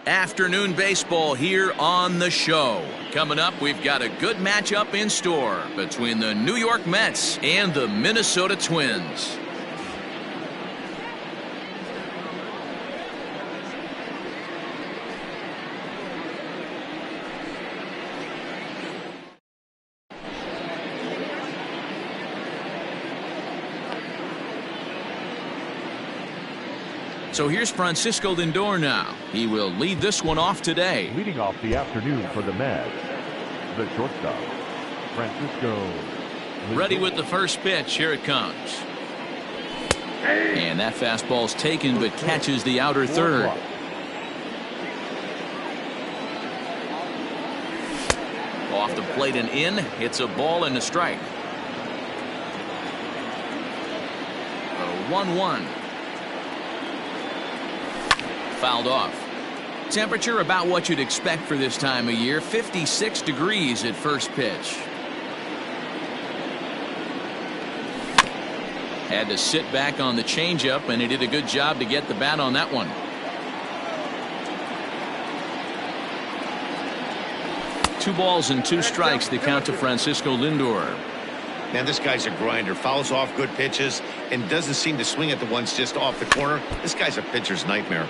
Afternoon baseball here on the show. Coming up, we've got a good matchup in store between the New York Mets and the Minnesota Twins. So here's Francisco Lindor now. He will lead this one off today. Leading off the afternoon for the Mets, the shortstop, Francisco Lindor. Ready with the first pitch. Here it comes. And that fastball's taken but catches the outer third. Off the plate and in. It's a ball and a strike. 1-1. Fouled off. Temperature about what you'd expect for this time of year. 56 degrees at first pitch. Had to sit back on the changeup, and he did a good job to get the bat on that one. 2 balls and 2 strikes to count to Francisco Lindor. Man, this guy's a grinder. Fouls off good pitches and doesn't seem to swing at the ones just off the corner. This guy's a pitcher's nightmare.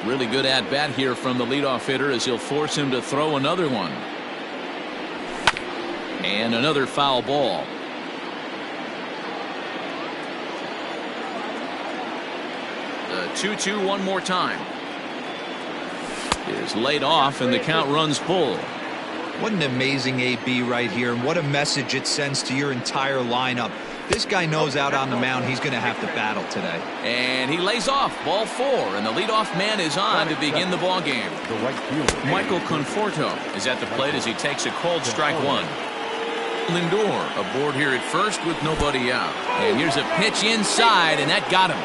Really good at-bat here from the leadoff hitter as he'll force him to throw another one. And another foul ball. The 2-2 one more time. Is laid off and the count runs full. What an amazing AB right here, and what a message it sends to your entire lineup. This guy knows out on the mound he's going to have to battle today. And he lays off. Ball 4, and the leadoff man is on to begin the ball game. Michael Conforto is at the plate as he takes a cold strike 1. Lindor aboard here at first with nobody out. And here's a pitch inside, and that got him.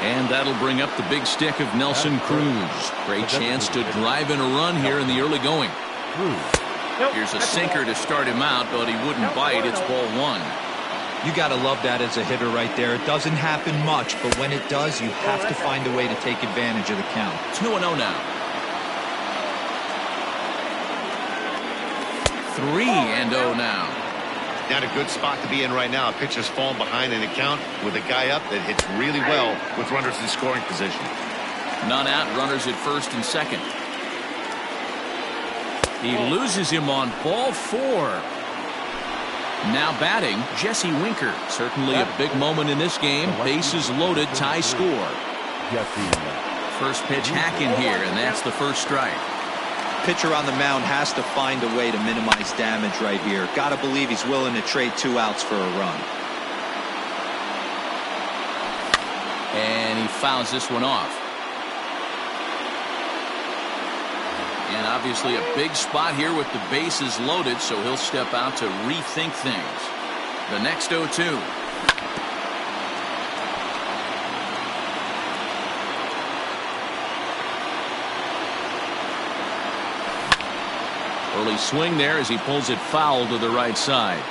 And that'll bring up the big stick of Nelson Cruz. Great chance to drive in a run here in the early going. Here's a sinker to start him out, but he wouldn't bite. It's ball 1. You got to love that as a hitter right there. It doesn't happen much, but when it does, you have to find a way to take advantage of the count. 2-0 now. 3-0 now. Not a good spot to be in right now. A pitcher's falling behind in the count with a guy up that hits really well with runners in scoring position. None out, runners at first and second. He loses him on ball 4. Now batting, Jesse Winker. Certainly a big moment in this game. Bases loaded, tie score. First pitch hack in here, and that's the first strike. Pitcher on the mound has to find a way to minimize damage right here. Got to believe he's willing to trade 2 outs for a run. And he fouls this one off. And obviously a big spot here with the bases loaded, so he'll step out to rethink things. The next 0-2. Early swing there as he pulls it foul to the right side.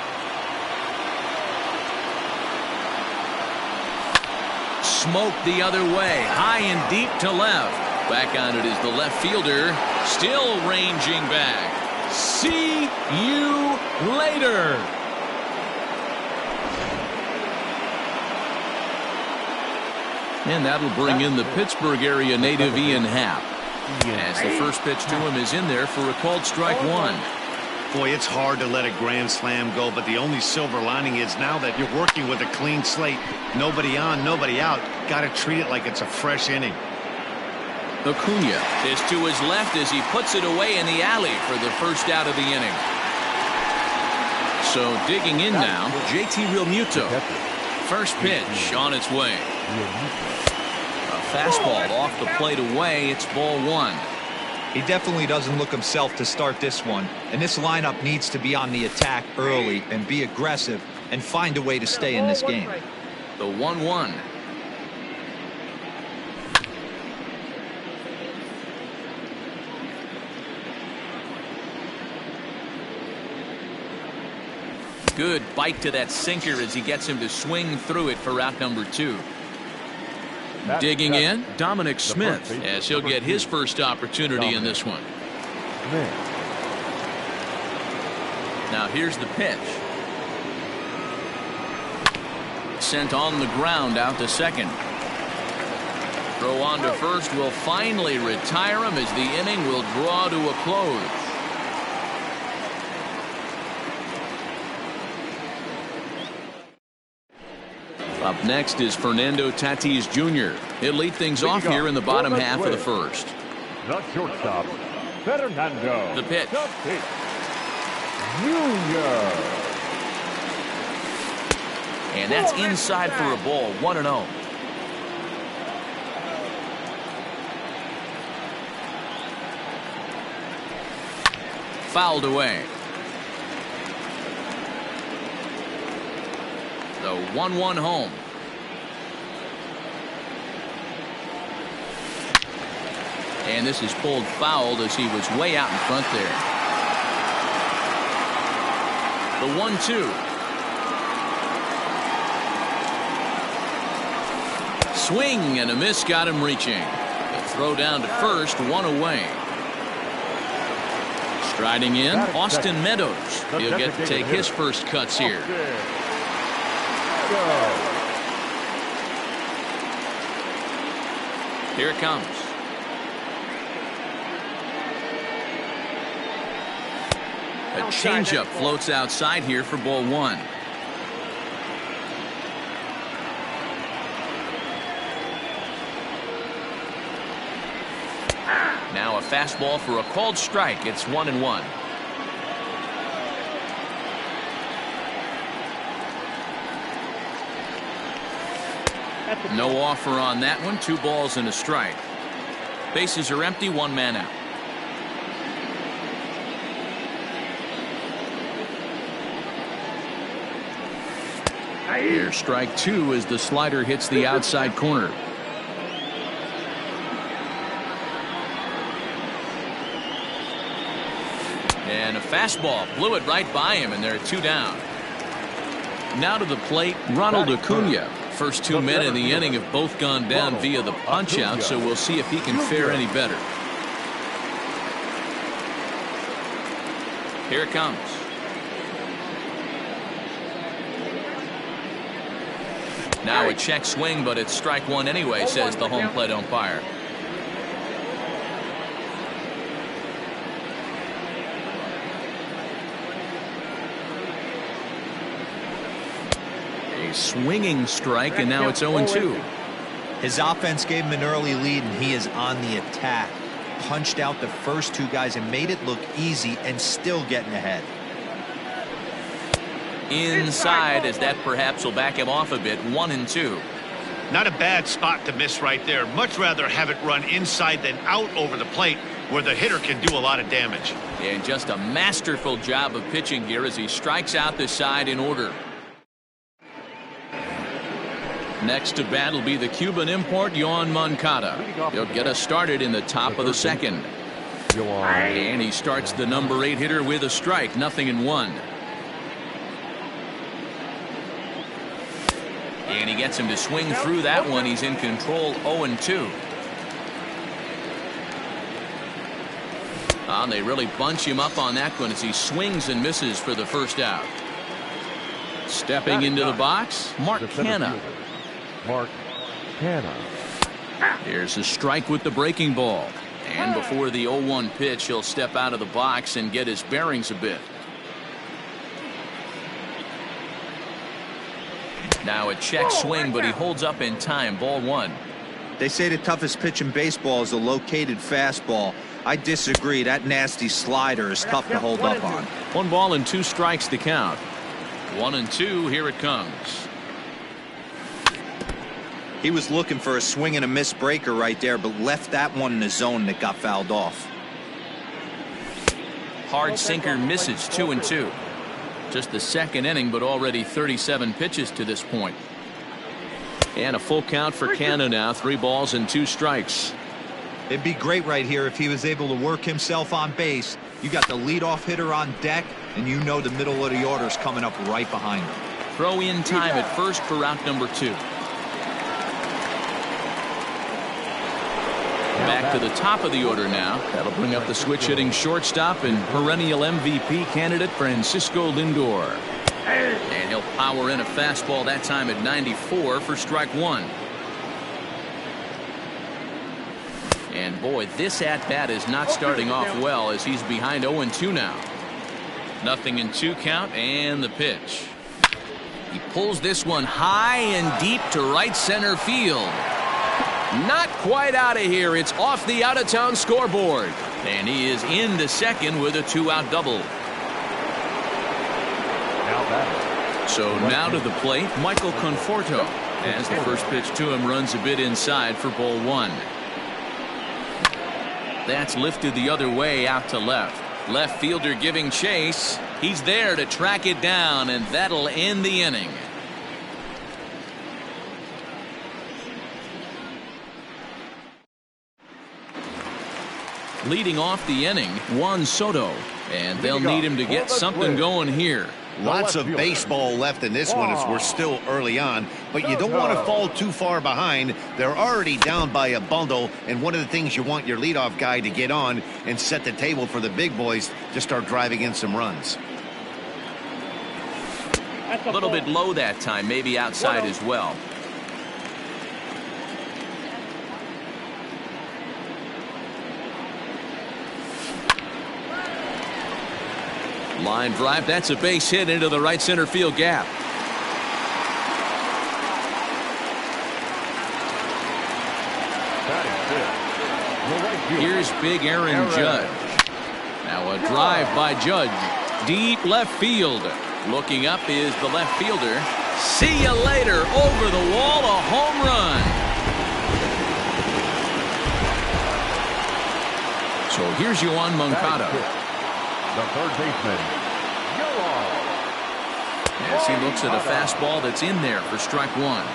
Smoke the other way, high and deep to left. Back on it is the left fielder, still ranging back. See you later. And that'll bring in the Pittsburgh area native Ian Happ. As the first pitch to him is in there for a called strike 1. Boy, it's hard to let a grand slam go, but the only silver lining is now that you're working with a clean slate, nobody on, nobody out, got to treat it like it's a fresh inning. Acuna is to his left as he puts it away in the alley for the first out of the inning. So digging in now, JT Realmuto. First pitch on its way. A fastball off the plate away. It's ball 1. He definitely doesn't look himself to start this one, and this lineup needs to be on the attack early and be aggressive and find a way to stay in this game. The 1-1. Good bite to that sinker as he gets him to swing through it for out number 2. Digging in, Dominic Smith, as he'll get his first opportunity in this one. Now here's the pitch. Sent on the ground out to second. Throw on to first will finally retire him as the inning will draw to a close. Up next is Fernando Tatis Jr. He'll lead things off here in the bottom half of the first. The shortstop, Fernando. The pitch. Jr. And that's inside for a ball, 1-0. Fouled away. The 1-1 home. And this is pulled fouled as he was way out in front there. The 1-2. Swing and a miss got him reaching. The throw down to first, one away. Striding in, Austin Meadows. He'll get to take his first cuts here. Here it comes. A changeup floats outside here for ball one. Now a fastball for a called strike. It's 1-1. No offer on that one. 2 balls and a strike. Bases are empty. 1 man out. Here's strike 2 as the slider hits the outside corner. And a fastball blew it right by him, and there are 2 down. Now to the plate, Ronald Acuna. First 2 men in the inning have both gone down via the punch-out, so we'll see if he can fare any better. Here it comes. Now a check swing, but it's strike 1 anyway, says the home plate umpire. Swinging strike, and now it's 0-2. His offense gave him an early lead, and he is on the attack. Punched out the first 2 guys and made it look easy, and still getting ahead. Inside, as that perhaps will back him off a bit. 1-2. Not a bad spot to miss right there. Much rather have it run inside than out over the plate, where the hitter can do a lot of damage. And just a masterful job of pitching here as he strikes out the side in order. Next to bat will be the Cuban import, Yoan Moncada. He'll get us started in the top of the second. And he starts the number 8 hitter with a strike, 0-1. And he gets him to swing through that one. He's in control, 0-2. They really bunch him up on that one as he swings and misses for the first out. Stepping into the box, Mark Canha. Mark Canha. Here's a strike with the breaking ball. And before the 0-1 pitch, he'll step out of the box and get his bearings a bit. Now a check swing, but he holds up in time. Ball 1. They say the toughest pitch in baseball is a located fastball. I disagree. That nasty slider is tough to hold up on. 1 ball and 2 strikes to count. 1-2. Here it comes. He was looking for a swing and a miss breaker right there, but left that one in the zone that got fouled off. Hard sinker misses, 2-2. Just the second inning, but already 37 pitches to this point. And a full count for Canha now. 3 balls and 2 strikes. It'd be great right here if he was able to work himself on base. You got the leadoff hitter on deck, and you know the middle of the order is coming up right behind him. Throw in time at first for out number 2. Back to the top of the order now. That'll bring up the switch-hitting shortstop and perennial MVP candidate Francisco Lindor. And he'll power in a fastball that time at 94 for strike one. And boy, this at-bat is not starting off well as he's behind 0-2 now. 0-2 count and the pitch. He pulls this one high and deep to right center field. Not quite out of here. It's off the out-of-town scoreboard. And he is into second with a 2-out double. So now to the plate, Michael Conforto. As the first pitch to him runs a bit inside for ball one. That's lifted the other way out to left. Left fielder giving chase. He's there to track it down, and that'll end the inning. Leading off the inning, Juan Soto. And they'll need him to get something going here. Lots of baseball left in this one as we're still early on, but you don't want to fall too far behind. They're already down by a bundle, and one of the things you want your leadoff guy to get on and set the table for the big boys to start driving in some runs. A little bit low that time, maybe outside as well. Line drive, that's a base hit into the right center field gap. Here's big Aaron Judge. Now a drive by Judge. Deep left field. Looking up is the left fielder. See you later. Over the wall, a home run. So here's Yoan Moncada. The third baseman, As he looks at a fastball that's in there for strike one.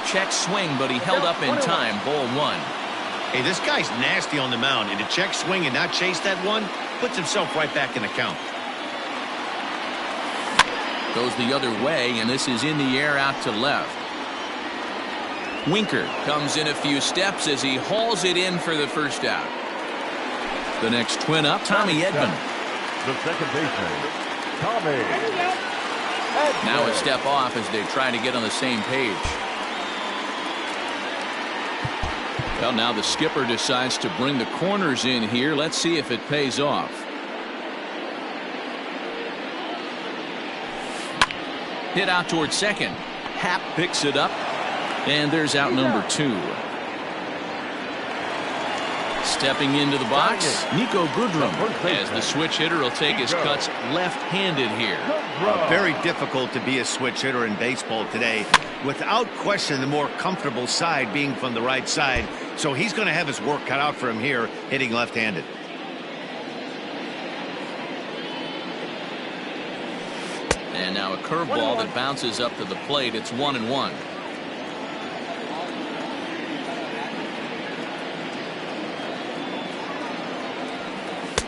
Check swing, but he held up in time. Ball one. Hey, this guy's nasty on the mound, and to check swing and not chase that one puts himself right back in the count. Goes the other way, and this is in the air out to left. Winker comes in a few steps as he hauls it in for the first out. The next twin up, Tommy Edman. the second baseman, Tommy. Now a step off as they try to get on the same page. Well, now the skipper decides to bring the corners in here. Let's see if it pays off. Hit out towards second. Happ picks it up. And there's out number 2. Stepping into the box, Nico Goodrum, as the switch hitter will take his cuts left-handed here. Very difficult to be a switch hitter in baseball today. Without question, the more comfortable side being from the right side. So he's going to have his work cut out for him here, hitting left-handed. And now a curveball that bounces up to the plate. It's 1-1.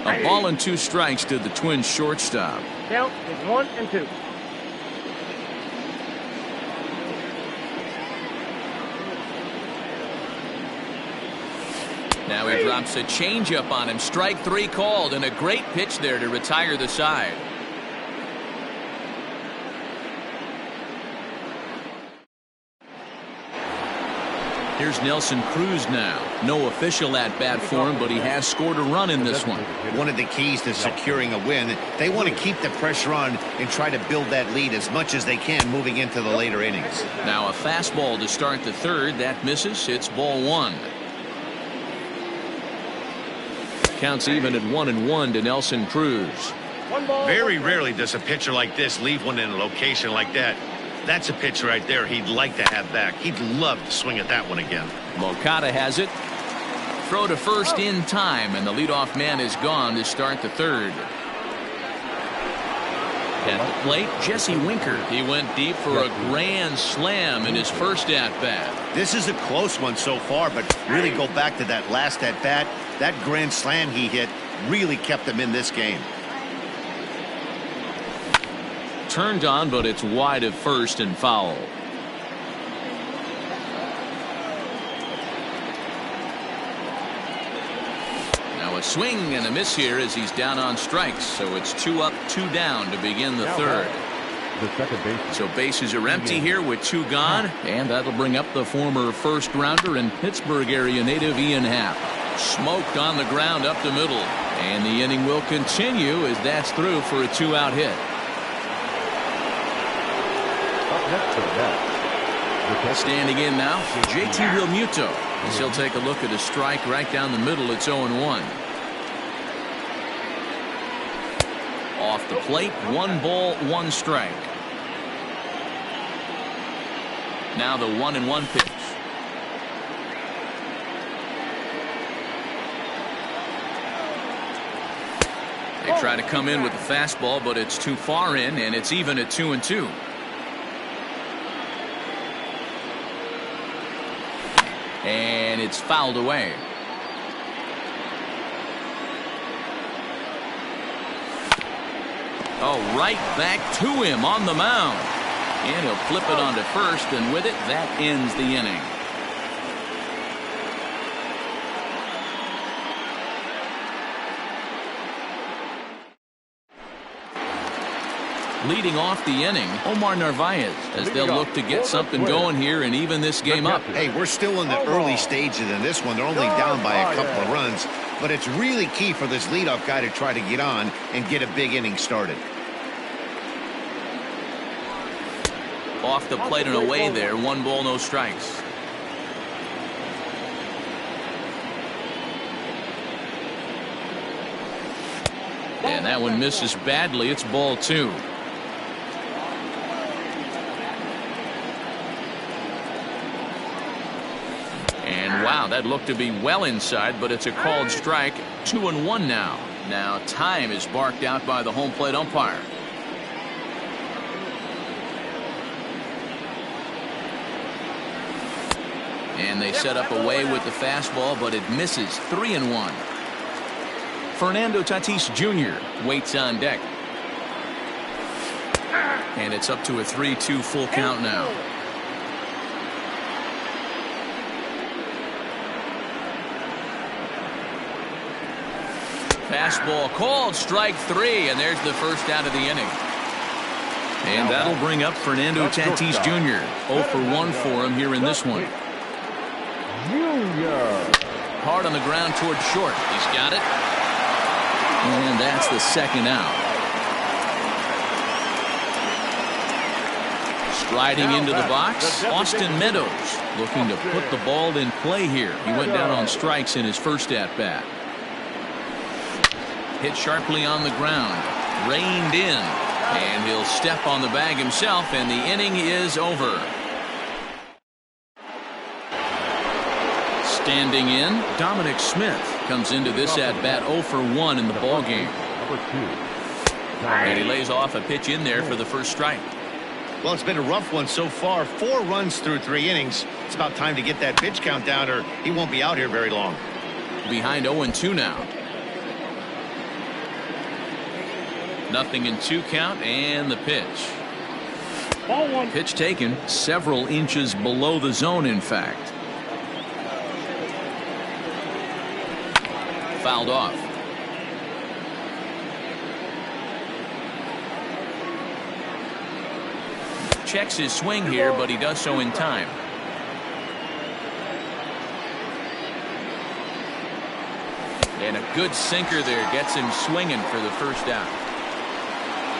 A ball and 2 strikes to the Twins shortstop. Count is 1-2. Now he drops a changeup on him. Strike 3 called, and a great pitch there to retire the side. Here's Nelson Cruz now. No official at-bat for him, but he has scored a run in this one. One of the keys to securing a win, they want to keep the pressure on and try to build that lead as much as they can moving into the later innings. Now a fastball to start the third. That misses. It's ball 1. Counts even at 1-1 to Nelson Cruz. Very rarely does a pitcher like this leave one in a location like that. That's a pitch right there he'd like to have back. He'd love to swing at that one again. Moncada has it. Throw to first in time, and the leadoff man is gone to start the third. At the plate, Jesse Winker. He went deep for a grand slam in his first at-bat. This is a close one so far, but really go back to that last at-bat. That grand slam he hit really kept him in this game. turned on, but it's wide at first and foul. Now a swing and a miss here as he's down on strikes. So it's 2 up, 2 down to begin the third. The second base. So bases are empty here with 2 gone, and that'll bring up the former first rounder and Pittsburgh area native Ian Happ. Smoked on the ground up the middle, and the inning will continue as that's through for a 2-out hit. Up next to the net. Standing in now, JT Realmuto, as he'll take a look at a strike right down the middle. It's 0-1. Off the plate, 1 ball, 1 strike. Now the 1-1 pitch. They try to come in with the fastball, but it's too far in, and it's even at 2-2. And it's fouled away. Oh, right back to him on the mound. And he'll flip it onto first, and with it, that ends the inning. Leading off the inning, Omar Narvaez, as they'll look to get something going here and even this game up. Hey, we're still in the early stages in this one. They're only down by a couple of runs, but it's really key for this leadoff guy to try to get on and get a big inning started. Off the plate and away there, 1 ball, no strikes. And that one misses badly. It's ball 2. And wow, that looked to be well inside, but it's a called strike. 2-1 now. Now time is barked out by the home plate umpire. And they set up away with the fastball, but it misses. 3-1. Fernando Tatis Jr. waits on deck. And it's up to a 3-2 full count now. Fastball called, strike 3, and there's the first out of the inning. And that'll bring up Fernando Tatis Jr. 0 for 1 for him here in this one. Hard on the ground toward short. He's got it. And that's the second out. Striding into the box, Austin Meadows looking to put the ball in play here. He went down on strikes in his first at-bat. Hit sharply on the ground. Reined in. And he'll step on the bag himself, and the inning is over. Standing in, Dominic Smith comes into this at-bat 0 for 1 in the ballgame. And he lays off a pitch in there for the first strike. Well, it's been a rough one so far. 4 runs through 3 innings. It's about time to get that pitch count down, or he won't be out here very long. Behind 0-2 now. 0-2 count, and the pitch. Pitch taken several inches below the zone, in fact. Fouled off. Checks his swing here, but he does so in time. And a good sinker there gets him swinging for the first out.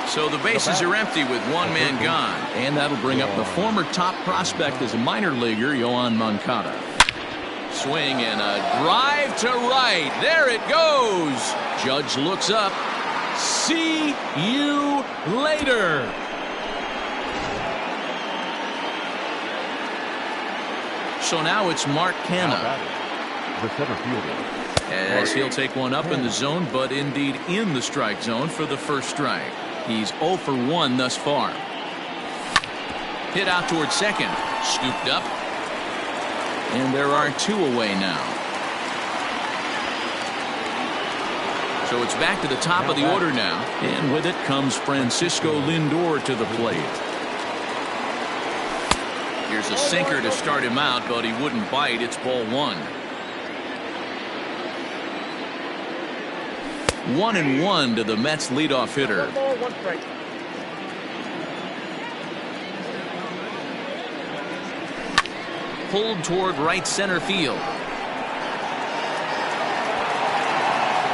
So the bases are empty with 1 man gone. And that'll bring up the former top prospect as a minor leaguer, Yoan Moncada. Swing and a drive to right. There it goes. Judge looks up. See you later. So now it's Mark Canha, the center fielder, as he'll take one up in the zone, but indeed in the strike zone for the first strike. He's 0 for 1 thus far. Hit out towards second. Scooped up. And there are 2 away now. So it's back to the top of the order now. And with it comes Francisco Lindor to the plate. Here's a sinker to start him out, but he wouldn't bite. It's ball one. 1-1 to the Mets leadoff hitter. Pulled toward right center field.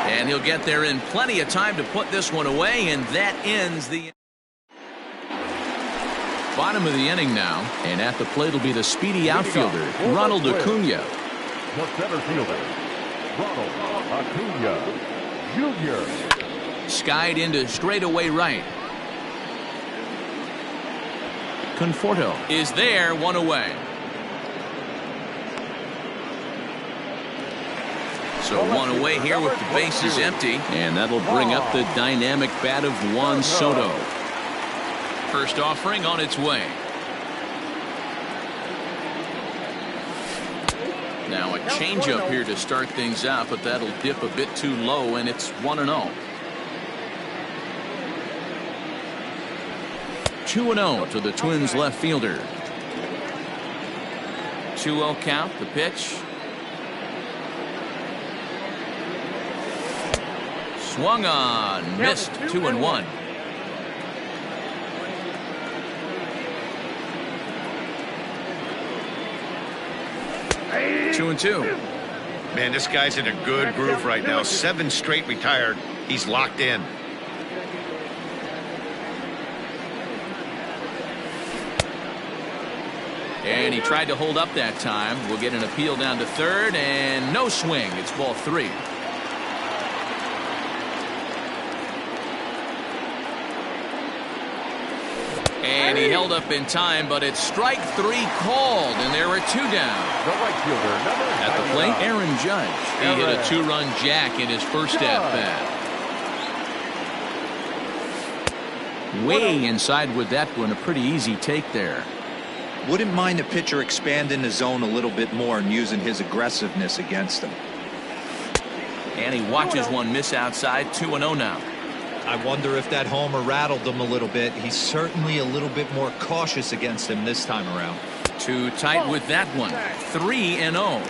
And he'll get there in plenty of time to put this one away, and that ends the bottom of the inning now. And at the plate will be the speedy outfielder, Ronald Acuna. The center fielder, Ronald Acuna Jr. Skied into straightaway right. Conforto is there, one away. So one away here with the bases empty, and that'll bring up the dynamic bat of Juan Soto. First offering on its way. Now a changeup here to start things out, but that'll dip a bit too low, and it's 1-0. 2-0 to the Twins left fielder. 2-0 count, the pitch. Swung on, missed. 2-1. Two and two. Man, this guy's in a good groove right now. 7 straight retired. He's locked in. And he tried to hold up that time. We'll get an appeal down to third, and no swing. It's ball 3. And he held up in time, but it's strike 3 called, and there are 2 down. The right fielder, At the plate, Aaron Judge. He hit a 2-run jack in his first at-bat. Way inside with that one, a pretty easy take there. Wouldn't mind the pitcher expanding the zone a little bit more and using his aggressiveness against him. And he watches one miss outside. 2-0 now. I wonder if that homer rattled him a little bit. He's certainly a little bit more cautious against him this time around. Too tight with that one. 3-0.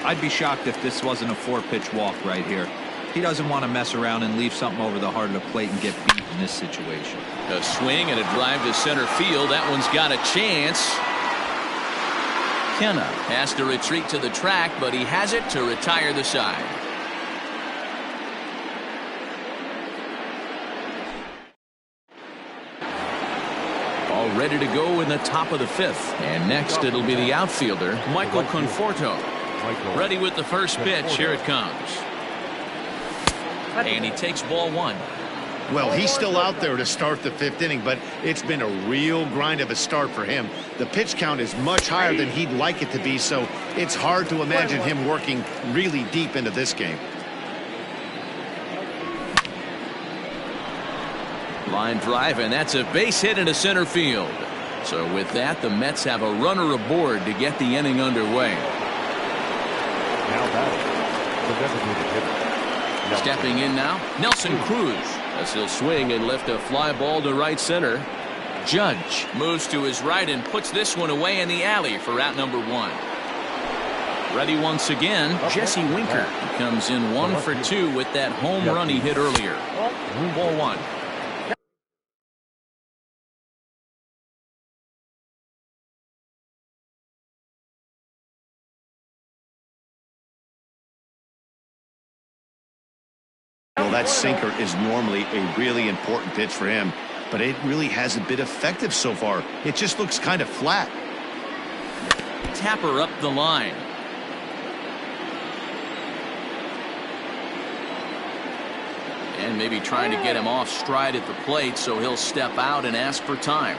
I'd be shocked if this wasn't a 4-pitch walk right here. He doesn't want to mess around and leave something over the heart of the plate and get beat in this situation. A swing and a drive to center field. That one's got a chance. Kenna has to retreat to the track, but he has it to retire the side. All ready to go in the top of the 5th. And next it'll be the outfielder, Michael Conforto. Ready with the first pitch. Here it comes. And he takes ball 1. Well, he's still out there to start the 5th inning, but it's been a real grind of a start for him. The pitch count is much higher than he'd like it to be, so it's hard to imagine him working really deep into this game. Line drive, and that's a base hit into center field. So with that, the Mets have a runner aboard to get the inning underway. Now batting, the designated hitter. Stepping in now, Nelson Cruz, as he'll swing and lift a fly ball to right center. Judge moves to his right and puts this one away in the alley for out number 1. Ready once again, Jesse Winker. He comes in 1 for 2 with that home run he hit earlier. Ball 1. Well, that sinker is normally a really important pitch for him, but it really hasn't been effective so far. It just looks kind of flat. Tapper up the line. And maybe trying to get him off stride at the plate, so he'll step out and ask for time.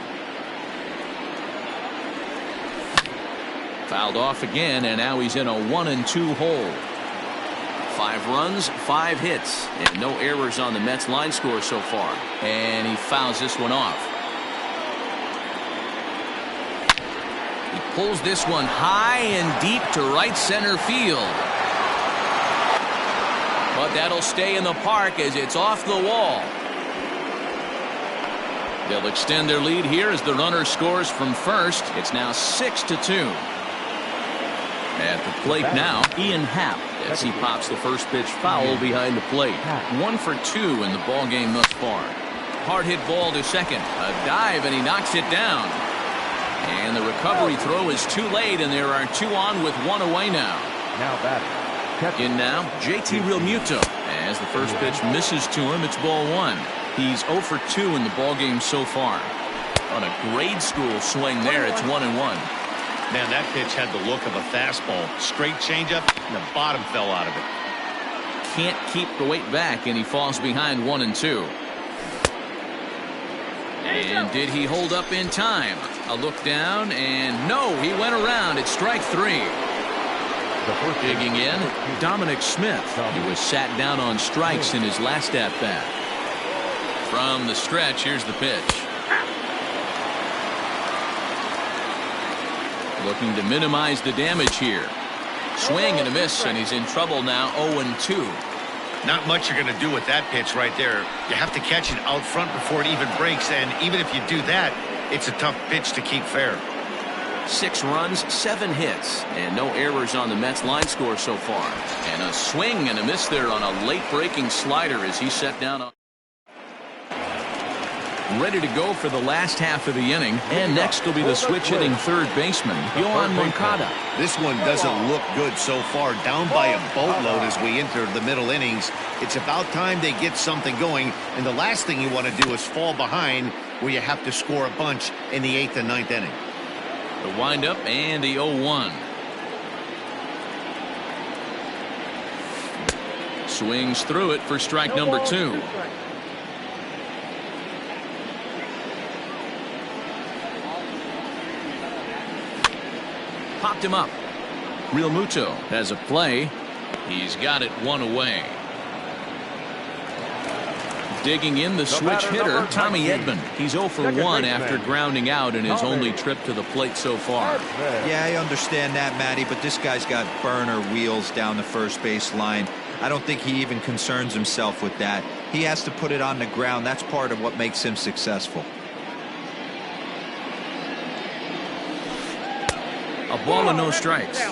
Fouled off again, and now he's in a 1-2 hole. 5 runs, 5 hits, and no errors on the Mets line score so far. And he fouls this one off. He pulls this one high and deep to right center field. But that'll stay in the park as it's off the wall. They'll extend their lead here as the runner scores from first. It's now 6-2. At the plate now, Ian Happ, as he pops the first pitch foul behind the plate. 1 for 2 in the ball game thus far. Hard hit ball to second. A dive, and he knocks it down. And the recovery throw is too late, and there are 2 on with 1 away now. Now batting. In now, JT Realmuto. As the first pitch misses to him, it's ball 1. He's 0 for 2 in the ball game so far. On a grade school swing there, it's 1-1. Man, that pitch had the look of a fastball. Straight changeup, and the bottom fell out of it. Can't keep the weight back, and he falls behind 1-2. And did he hold up in time? A look down, and no, he went around. It's strike 3. Digging in, Dominic Smith. He was sat down on strikes in his last at-bat. From the stretch, here's the pitch. Looking to minimize the damage here. Swing and a miss, and he's in trouble now, 0-2. Not much you're going to do with that pitch right there. You have to catch it out front before it even breaks, and even if you do that, it's a tough pitch to keep fair. 6 runs, 7 hits, and no errors on the Mets line score so far. And a swing and a miss there on a late breaking slider as he set down on. Ready to go for the last half of the inning, and next will be the switch hitting third baseman, Yohan Moncada. This one doesn't look good so far, down by a boatload as we enter the middle innings. It's about time they get something going, and the last thing you want to do is fall behind where you have to score a bunch in the 8th and 9th inning. The windup and the 0-1. Swings through it for strike number 2. Popped him up. Realmuto has a play. He's got it 1 away. Digging in the switch hitter, Tommy Edman. He's 0 for 1 after grounding out in his only trip to the plate so far. Yeah, I understand that, Matty, but this guy's got burner wheels down the first base line. I don't think he even concerns himself with that. He has to put it on the ground. That's part of what makes him successful. A ball and no strikes.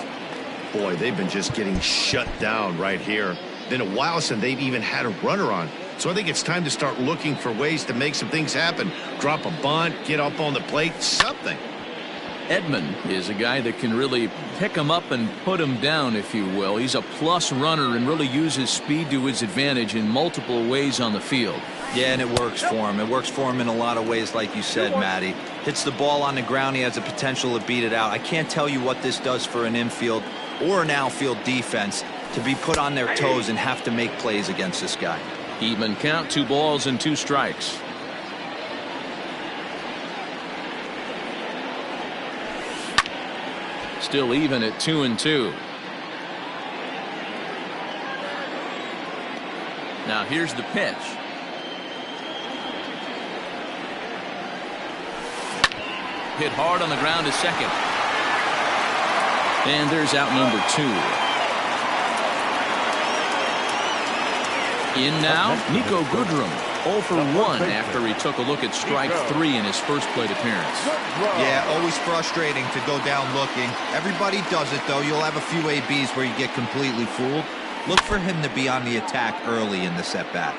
Boy, they've been just getting shut down right here. Been a while since they've even had a runner on. So I think it's time to start looking for ways to make some things happen. Drop a bunt, get up on the plate, something. Edman is a guy that can really pick him up and put him down, if you will. He's a plus runner and really uses speed to his advantage in multiple ways on the field. Yeah, and it works for him. It works for him in a lot of ways, like you said, Matty. Hits the ball on the ground. He has the potential to beat it out. I can't tell you what this does for an infield or an outfield defense to be put on their toes and have to make plays against this guy. Even count, 2 balls and 2 strikes. Still even at 2-2. Now here's the pitch. Hit hard on the ground to second. And there's out number 2. In now, Nico Goodrum, 0 for 1 after he took a look at strike 3 in his first plate appearance. Yeah, always frustrating to go down looking. Everybody does it, though. You'll have a few ABs where you get completely fooled. Look for him to be on the attack early in the at-bat.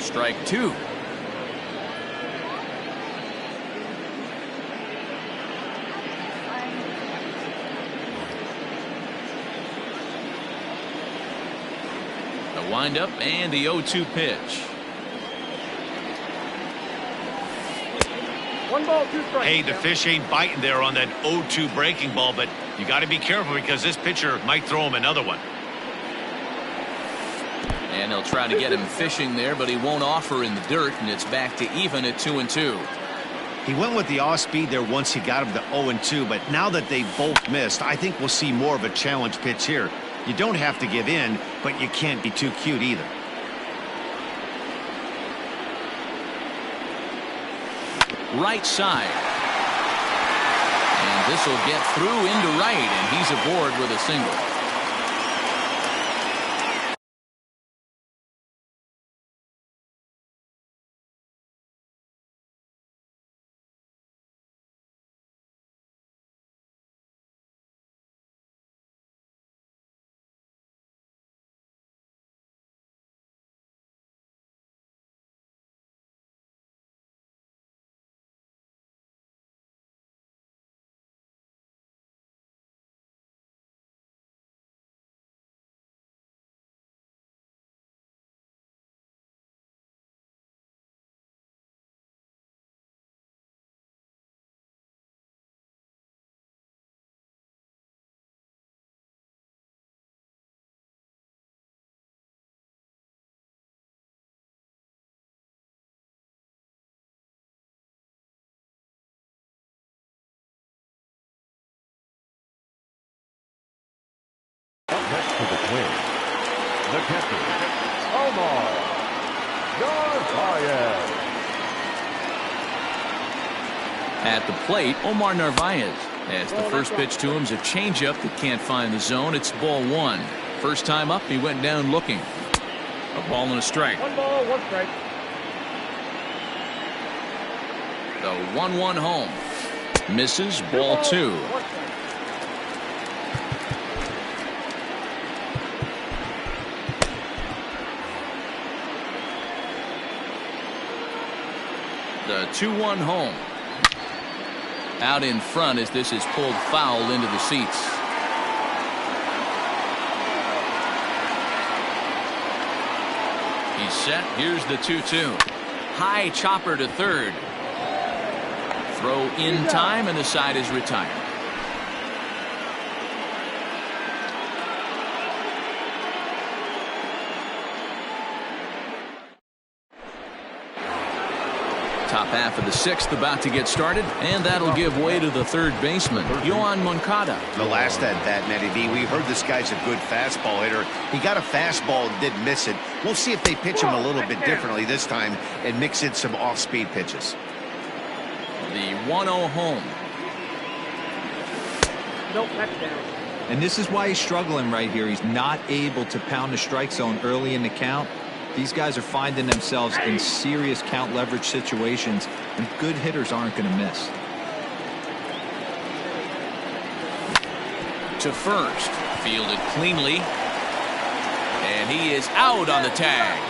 Strike 2. The windup and the 0-2 pitch. 1 ball, 2 strikes. Hey, the fish ain't biting there on that 0-2 breaking ball, but you got to be careful because this pitcher might throw him another one. And they'll try to get him fishing there, but he won't offer in the dirt, and it's back to even at 2-2. He went with the off speed there once he got him to 0-2, but now that they both missed, I think we'll see more of a challenge pitch here. You don't have to give in, but you can't be too cute either. Right side. And This will get through into right, and he's aboard with a single. Next to the Twins, the catcher, Omar Narvaez. At the plate, Omar Narvaez. As the first pitch to him is a changeup that can't find the zone. It's ball one. First time up, he went down looking. A ball and a strike. 1 ball, 1 strike. The 1-1 home. Misses, ball 2. 1 strike. The 2-1 home. Out in front as this is pulled foul into the seats. He's set. Here's the 2-2. High chopper to third. Throw in time, and the side is retired. Top half of the 6th about to get started, and that'll give way to the third baseman, Yohan Moncada. The last at bat, Matty V, we heard this guy's a good fastball hitter. He got a fastball and did miss it. We'll see if they pitch him a little bit differently this time and mix in some off-speed pitches. The 1-0 home. Nope, that's down. And this is why he's struggling right here. He's not able to pound the strike zone early in the count. These guys are finding themselves in serious count leverage situations, and good hitters aren't going to miss. To first. Fielded cleanly. And he is out on the tag.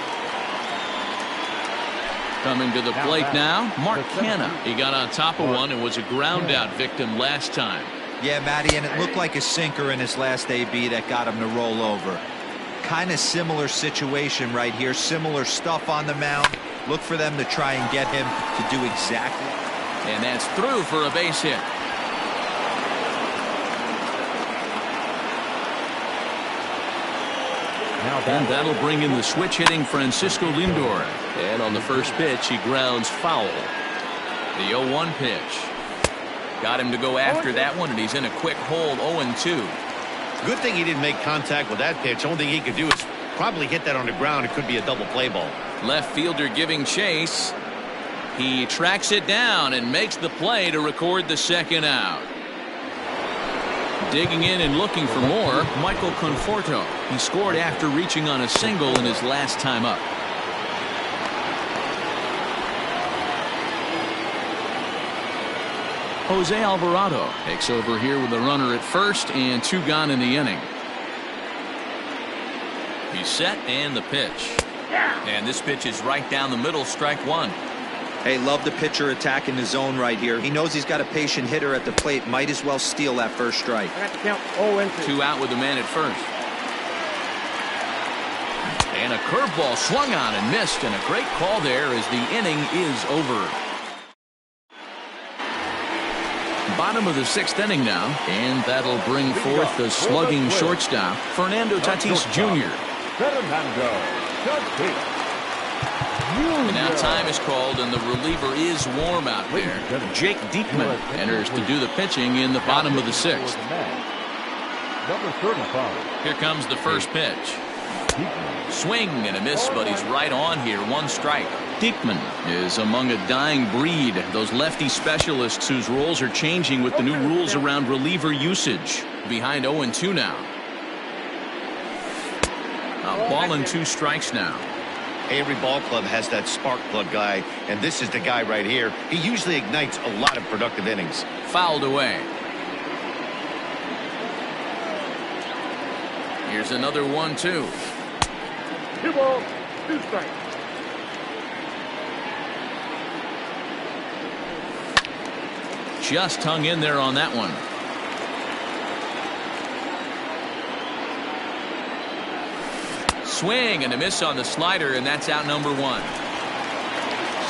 Coming to the plate now, Mark Canha. He got on top of one and was a ground out victim last time. Yeah, Matty, and it looked like a sinker in his last AB that got him to roll over. Kind of similar situation right here. Similar stuff on the mound. Look for them to try and get him to do exactly. And that's through for a base hit. And that'll bring in the switch hitting Francisco Lindor. And on the first pitch, he grounds foul. The 0-1 pitch. Got him to go after that one, and he's in a quick hold. 0-2. Good thing he didn't make contact with that pitch. Only thing he could do is probably hit that on the ground. It could be a double play ball. Left fielder giving chase. He tracks it down and makes the play to record the second out. Digging in and looking for more, Michael Conforto. He scored after reaching on a single in his last time up. Jose Alvarado takes over here with a runner at first and 2 gone in the inning. He's set, and the pitch. And this pitch is right down the middle, strike 1. Hey, love the pitcher attacking the zone right here. He knows he's got a patient hitter at the plate. Might as well steal that first strike. That's count 0-2. 2 out with the man at first. And a curveball swung on and missed, and a great call there as the inning is over. Bottom of the 6th inning now, and that'll bring forth the slugging shortstop, Fernando Tatis Jr. Fernando Tatis. And now time is called, and the reliever is warm out there. Jake Diekman enters to do the pitching in the bottom of the 6th. Number 35. Here comes the first pitch. Swing and a miss, but he's right on here. One strike. Diekman is among a dying breed. Those lefty specialists whose roles are changing with the new rules around reliever usage. Behind 0-2 now. A ball and 2 strikes now. Every ball club has that spark plug guy, and this is the guy right here. He usually ignites a lot of productive innings. Fouled away. Here's another 1-2. 2 balls, 2 strikes. Just hung in there on that one. Swing and a miss on the slider, and that's out number 1.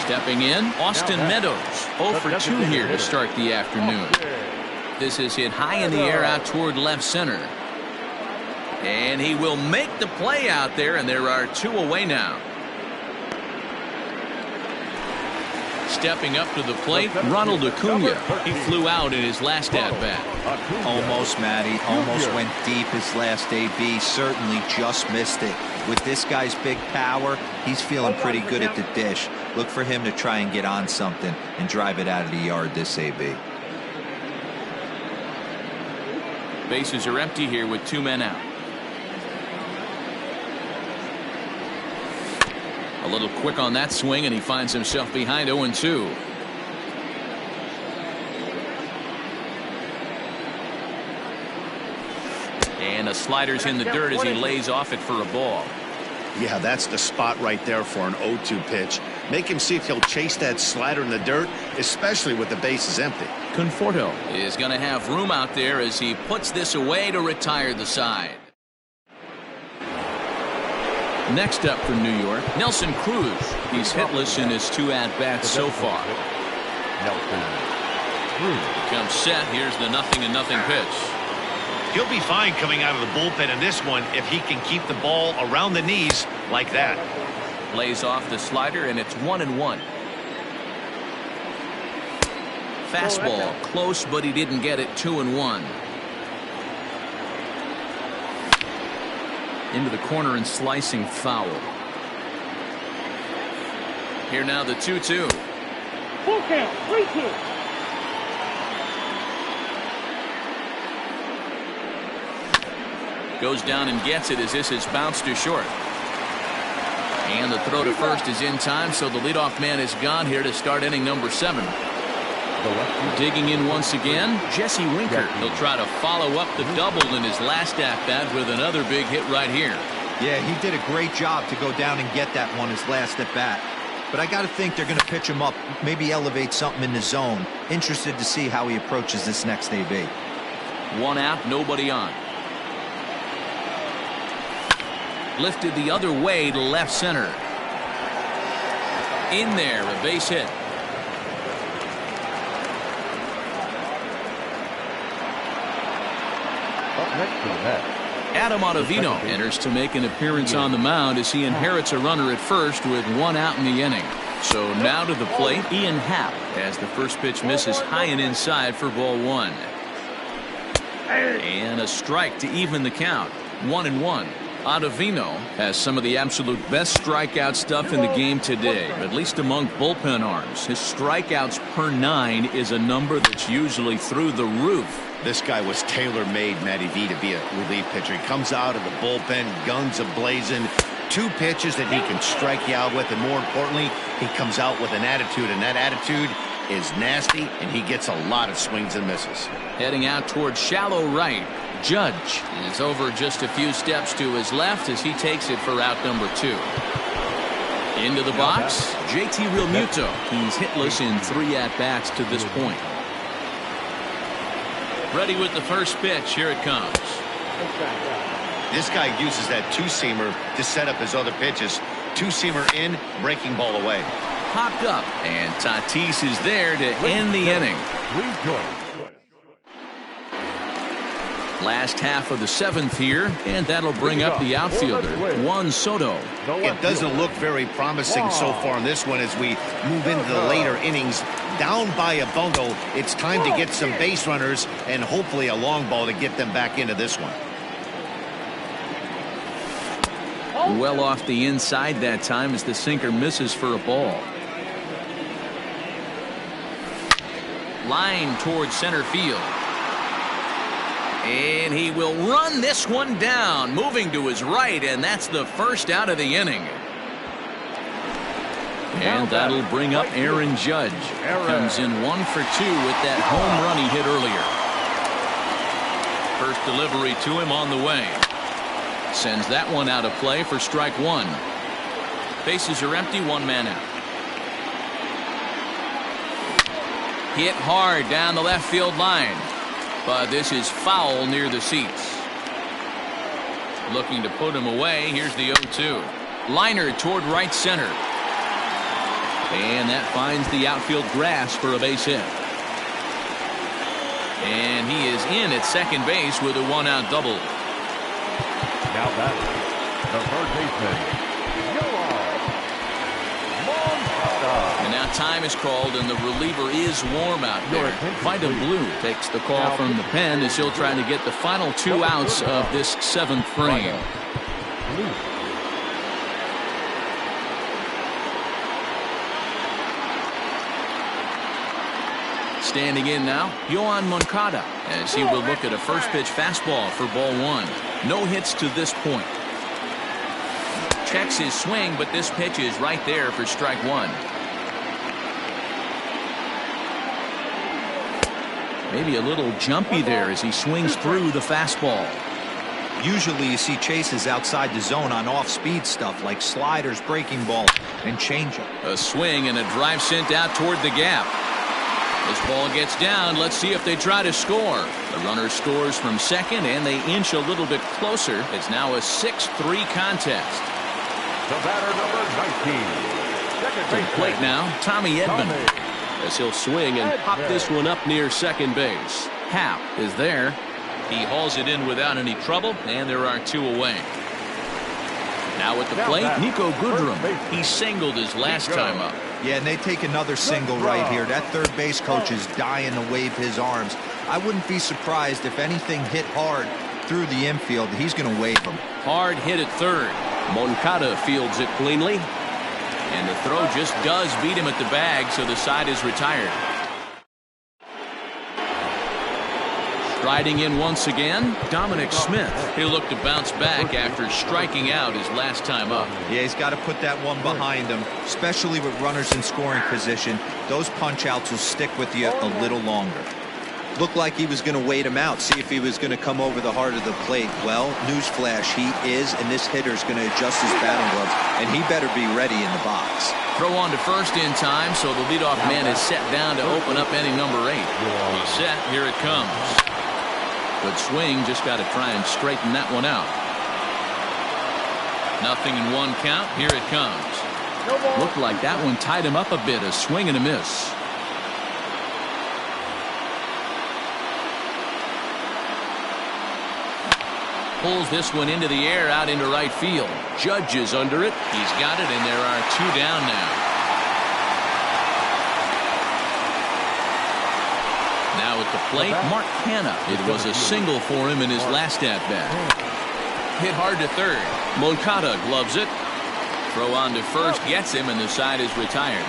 Stepping in, Austin Meadows. 0 for 2 here to start the afternoon. This is hit high in the air out toward left center. And he will make the play out there, and there are 2 away now. Stepping up to the plate, Ronald Acuna. He flew out in his last at-bat. Almost, Matty. Almost went deep his last AB. Certainly just missed it. With this guy's big power, he's feeling pretty good at the dish. Look for him to try and get on something and drive it out of the yard this AB. Bases are empty here with 2 men out. A little quick on that swing, and he finds himself behind 0-2. And a slider's in the dirt as he lays off it for a ball. Yeah, that's the spot right there for an 0-2 pitch. Make him see if he'll chase that slider in the dirt, especially with the bases empty. Conforto is going to have room out there as he puts this away to retire the side. Next up for New York, Nelson Cruz. He's hitless in his 2 at-bats so far. Comes set. Here's the 0-0 pitch. He'll be fine coming out of the bullpen in this one if he can keep the ball around the knees like that. Lays off the slider, and it's 1-1. Fastball close, but he didn't get it. 2-1. Into the corner and slicing foul. Here now the 2-2. Full count, 3-2. Goes down and gets it as this is bounced to short. And the throw to first is in time, so the leadoff man is gone here to start inning number 7. Digging in once again, Jesse Winker. He'll try to follow up the double in his last at-bat with another big hit right here. Yeah, he did a great job to go down and get that one his last at-bat. But I got to think they're going to pitch him up, maybe elevate something in the zone. Interested to see how he approaches this next AB. 1 out, nobody on. Lifted the other way to left center. In there, a base hit. Adam Ottavino enters to make an appearance on the mound as he inherits a runner at first with 1 out in the inning. So now to the plate, Ian Happ, as the first pitch misses high and inside for ball 1. And a strike to even the count. 1-1. Ottavino has some of the absolute best strikeout stuff in the game today, at least among bullpen arms. His strikeouts per 9 is a number that's usually through the roof. This guy was tailor-made, Matty V, to be a relief pitcher. He comes out of the bullpen, guns a-blazing, 2 pitches that he can strike you out with, and more importantly, he comes out with an attitude, and that attitude is nasty, and he gets a lot of swings and misses. Heading out towards shallow right. Judge is over just a few steps to his left as he takes it for out number 2. Into the box, JT Realmuto. He's hitless in 3 at-bats to this point. Ready with the first pitch. Here it comes. This guy uses that 2-seamer to set up his other pitches. 2-seamer in, breaking ball away. Popped up, and Tatis is there to end the inning. Last half of the 7th here, and that'll bring up the outfielder, Juan Soto. It doesn't look very promising so far in this one as we move into the later innings. Down by a bundle, it's time to get some base runners and hopefully a long ball to get them back into this one. Well off the inside that time as the sinker misses for a ball. Line towards center field. And he will run this one down, moving to his right, and that's the first out of the inning. And that'll bring up Aaron Judge. Comes in 1 for 2 with that home run he hit earlier. First delivery to him on the way. Sends that one out of play for strike one. Bases are empty, 1 man out. Hit hard down the left field line. But this is foul near the seats. Looking to put him away. Here's the 0-2. Liner toward right center. And that finds the outfield grass for a base hit. And he is in at second base with a 1-out double. Now batting, the third baseman, And now time is called, and the reliever is warm out there. Vita Blue takes the call from the pen as he'll try to get the final 2 outs of this 7th frame. Standing in now, Yohan Moncada, as he will look at a first pitch fastball for ball 1. No hits to this point. Checks his swing, but this pitch is right there for strike 1. Maybe a little jumpy there as he swings through the fastball. Usually you see chases outside the zone on off-speed stuff like sliders, breaking ball, and changeup. A swing and a drive sent out toward the gap. This ball gets down. Let's see if they try to score. The runner scores from second, and they inch a little bit closer. It's now a 6-3 contest. the batter number 19. To the plate now, Tommy Edman. As he'll swing and pop this one up near second base. Happ is there. He hauls it in without any trouble, and there are 2 away. Now at the plate, Nico Goodrum. He singled his last time up. Yeah, and they take another single right here. That third base coach is dying to wave his arms. I wouldn't be surprised if anything hit hard through the infield. He's going to wave them. Hard hit at third. Moncada fields it cleanly. And the throw just does beat him at the bag, so the side is retired. Striding in once again, Dominic Smith. He'll look to bounce back after striking out his last time up. Yeah, he's got to put that one behind him, especially with runners in scoring position. Those punch-outs will stick with you a little longer. Looked like he was going to wait him out, see if he was going to come over the heart of the plate. Well, newsflash, he is, and this hitter's going to adjust his batting gloves, and he better be ready in the box. Throw on to first in time, so the leadoff man is set down to open up inning number 8. He's set, here it comes. Good swing, just got to try and straighten that one out. Nothing in 1 count, here it comes. Looked like that one tied him up a bit, a swing and a miss. Pulls this one into the air out into right field. Judge is under it. He's got it, and there are 2 down now. Now at the plate, Mark Hanna. It was a single for him in his last at-bat. Hit hard to third. Moncada gloves it. Throw on to first gets him, and the side is retired.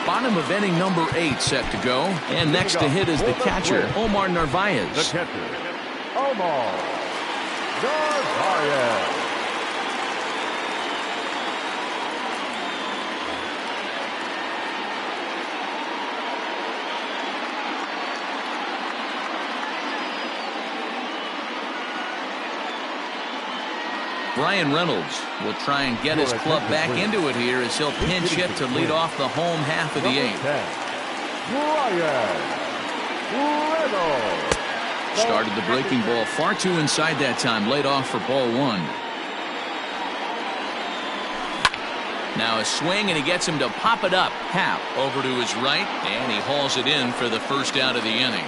Bottom of inning number 8 set to go. And next to hit is the catcher, Omar Narvaez. The catcher, Omar Narvaez. Brian Reynolds will try and get his club back into it here as he'll pinch hit to lead off the home half of the 8th. Started the breaking ball far too inside that time. Laid off for ball 1. Now a swing, and he gets him to pop it up. Happ over to his right, and he hauls it in for the first out of the inning.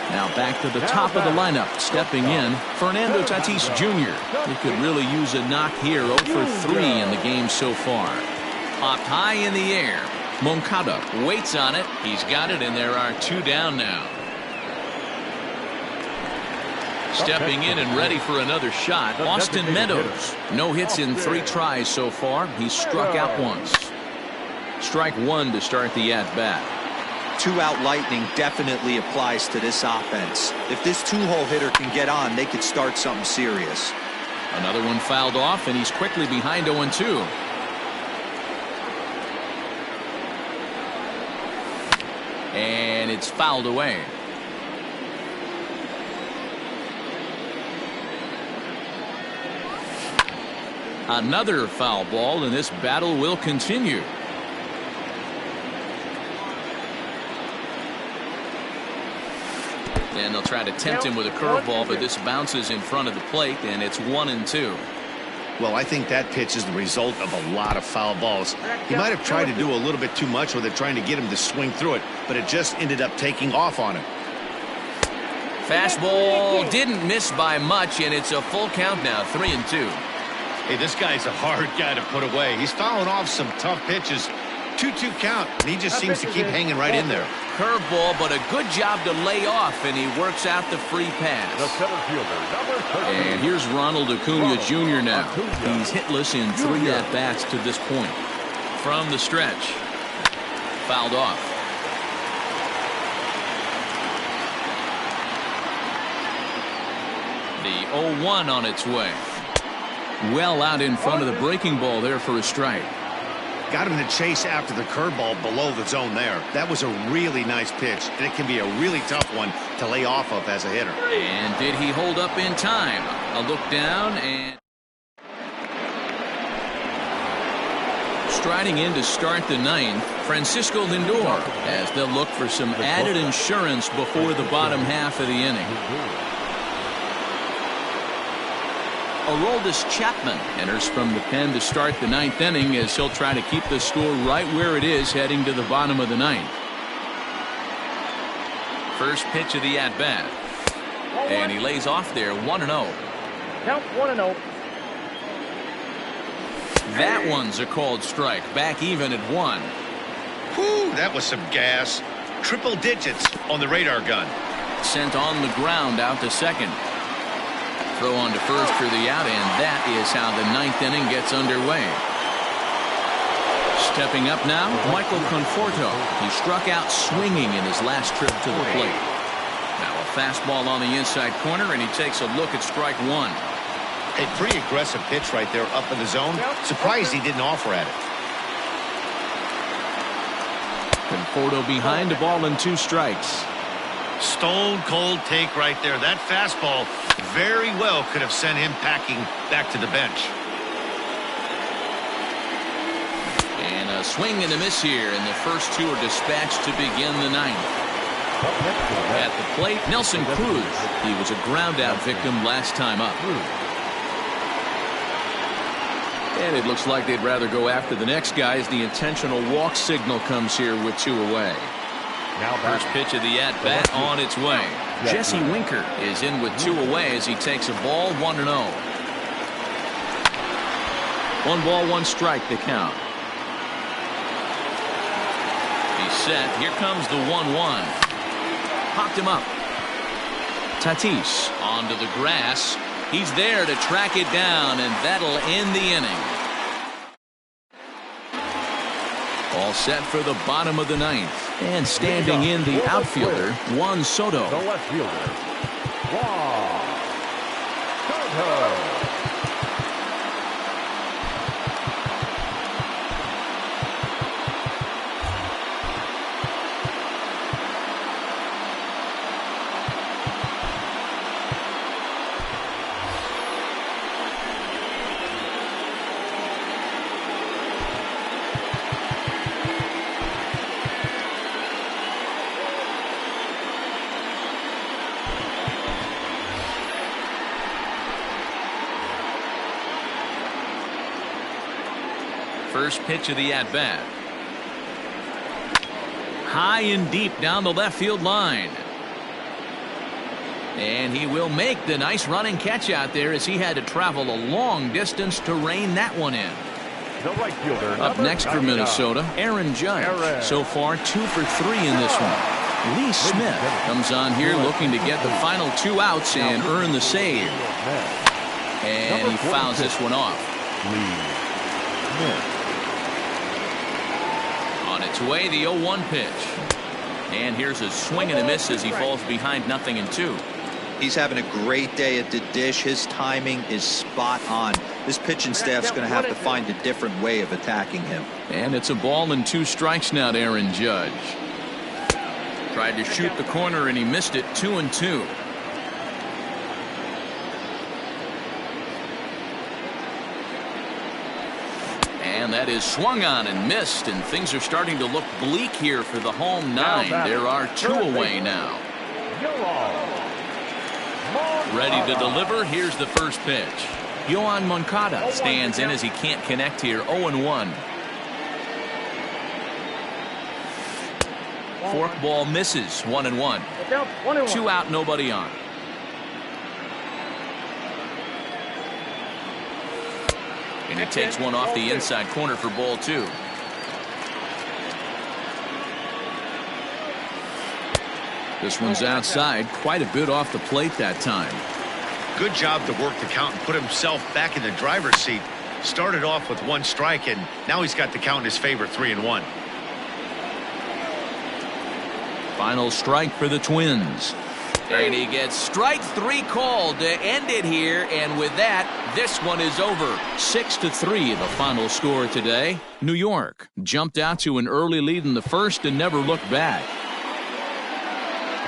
Now back to the top of the lineup. Stepping in, Fernando Tatis Jr. He could really use a knock here. 0 for 3 in the game so far. Popped high in the air. Moncada waits on it. He's got it, and there are 2 down now. Stepping in and ready for another shot, Austin Meadows. No hits in 3 tries so far. He's struck out once. Strike one to start the at-bat. 2-out lightning definitely applies to this offense. If this 2-hole hitter can get on, they could start something serious. Another one fouled off, and he's quickly behind 0-2. And it's fouled away. Another foul ball, and this battle will continue. And they'll try to tempt him with a curveball, but this bounces in front of the plate, and it's 1-2. Well, I think that pitch is the result of a lot of foul balls. He might have tried to do a little bit too much with it, trying to get him to swing through it, but it just ended up taking off on him. Fastball didn't miss by much, and it's a full count now, 3-2. Hey, this guy's a hard guy to put away. He's fouling off some tough pitches. 2-2 count, and he just seems to keep hanging right in there. Curveball, but a good job to lay off, and he works out the free pass. The center fielder, number 13. And here's Ronald Acuna Jr. now. He's hitless in 3 at-bats to this point. From the stretch. Fouled off. The 0-1 on its way. Well out in front of the breaking ball there for a strike. Got him to chase after the curveball below the zone there. That was a really nice pitch, and it can be a really tough one to lay off of as a hitter. And did he hold up in time? A look down and striding in to start the 9th, Francisco Lindor, as they'll look for some added insurance before the bottom half of the inning. Aroldis Chapman enters from the pen to start the 9th inning, as he'll try to keep the score right where it is heading to the bottom of the 9th. First pitch of the at-bat. And he lays off there, 1-0. Count 1-0. That one's a called strike. Back even at 1. Whew, that was some gas. Triple digits on the radar gun. Sent on the ground out to second. Throw on to first for the out, and that is how the 9th inning gets underway. Stepping up now, Michael Conforto. He struck out swinging in his last trip to the plate. Now a fastball on the inside corner, and he takes a look at strike one. A pretty aggressive pitch right there up in the zone. Surprised he didn't offer at it. Conforto behind a ball and 2 strikes. Stone cold take right there. That fastball very well could have sent him packing back to the bench. And a swing and a miss here, and the first 2 are dispatched to begin the 9th. At the plate, Nelson Cruz. He was a ground-out victim last time up. And it looks like they'd rather go after the next guy as the intentional walk signal comes here with 2 away. Now first pitch of the at-bat on its way. Jesse Winker is in with 2 away as he takes a ball, 1-0. 1 ball, 1 strike the count. He's set. Here comes the 1-1. Popped him up. Tatis onto the grass. He's there to track it down, and that'll end the inning. All set for the bottom of the 9th. And standing in the outfielder, Juan Soto. The left fielder, Juan Soto. First pitch of the at-bat. High and deep down the left field line. And he will make the nice running catch out there as he had to travel a long distance to rein that one in. The right fielder, up next for Minnesota, Aaron Judge. So far 2 for 3 in this one. Lee Smith comes on here looking to get the final 2 outs and earn the save. And he fouls this one off. On its way, the 0-1 pitch. And here's a swing and a miss as he falls behind 0-2. He's having a great day at the dish. His timing is spot on. This pitching staff's going to have to find a different way of attacking him. And it's a ball and 2 strikes now to Aaron Judge. Tried to shoot the corner and he missed it. 2-2. And that is swung on and missed, and things are starting to look bleak here for the home 9. There are 2 away now. Ready to deliver. Here's the first pitch. Yohan Moncada stands in as he can't connect here. 0-1. Forkball misses. 1-1. 2 out, nobody on. And he takes one off the inside corner for ball 2. This one's outside, quite a bit off the plate that time. Good job to work the count and put himself back in the driver's seat. Started off with 1 strike, and now he's got the count in his favor, 3-1. Final strike for the Twins. And he gets strike 3 called to end it here, and with that, this one is over. 6-3, the final score today. New York jumped out to an early lead in the first and never looked back.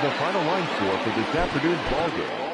The final line score for this afternoon's ballgame.